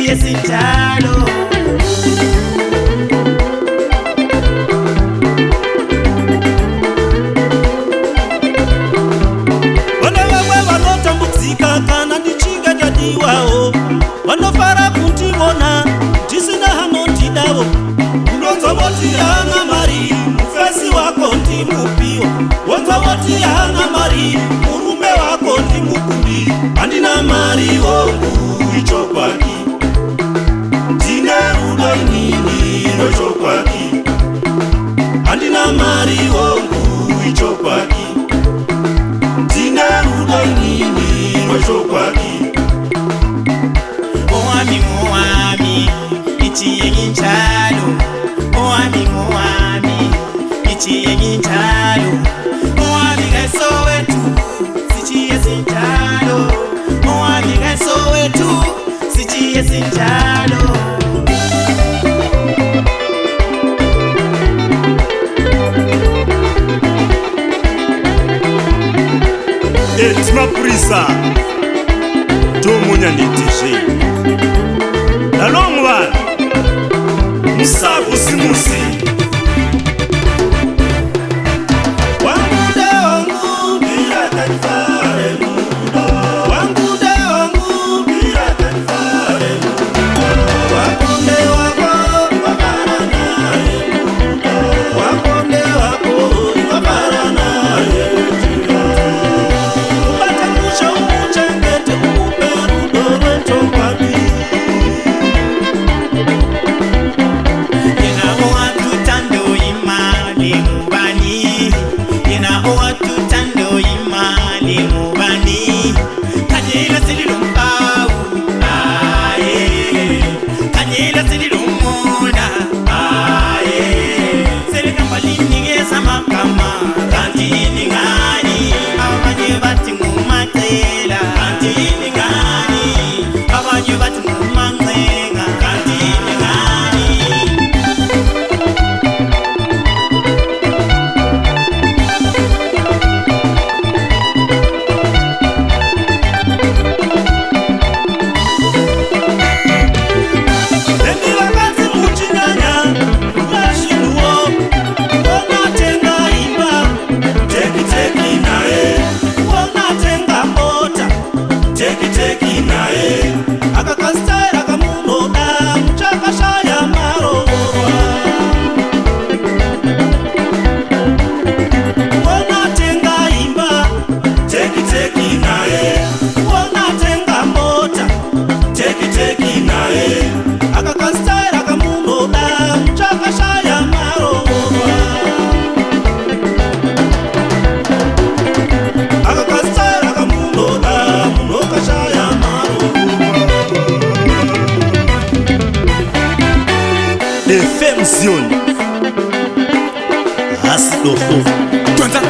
sichiye sinjalo. Vana vamwe vanotambudzika kana ndichinga ndadiwawo, vanofara kundiona ndisina hanondidavo. Unonzwa voti hana mari, mufesi wako ndimupiwa. Wonzwa voti hana mari, murume wako ndimukumbiri. Handina mari hongu ichokwadi, ndine rudo inini rochokwadi. Handina mari hongu ichokwadi, ndine rudo inini rochokwadi. Oami moami ichiye nginjalo, oami moami ichiye nginjalo. Oami gasowetu sichiye sinjalo, oami gasowetu sichiye sinjalo. Etima Purisa Tomunya nitije Nalongo bana Musavu simusi Wangude wangu birata nifare mudo, wangude wangu birata nifare mudo. Wakonde wako wabara naye mudo, wakonde wako wabara naye mudo. Upate kusha umuchengete ukupe rudo rwechokwadi. Yena watu tando imali mubani, yena watu tando imali mubani. Kanyela sililumbawu, aye. Kanyela sililumuna, aye. Selikambali gesa makama, kanti ningani. Abanye bati mumatela, kanti ningani. Abanye bati mumangenga, kanti ningani. FM Zion Asidofo Twanza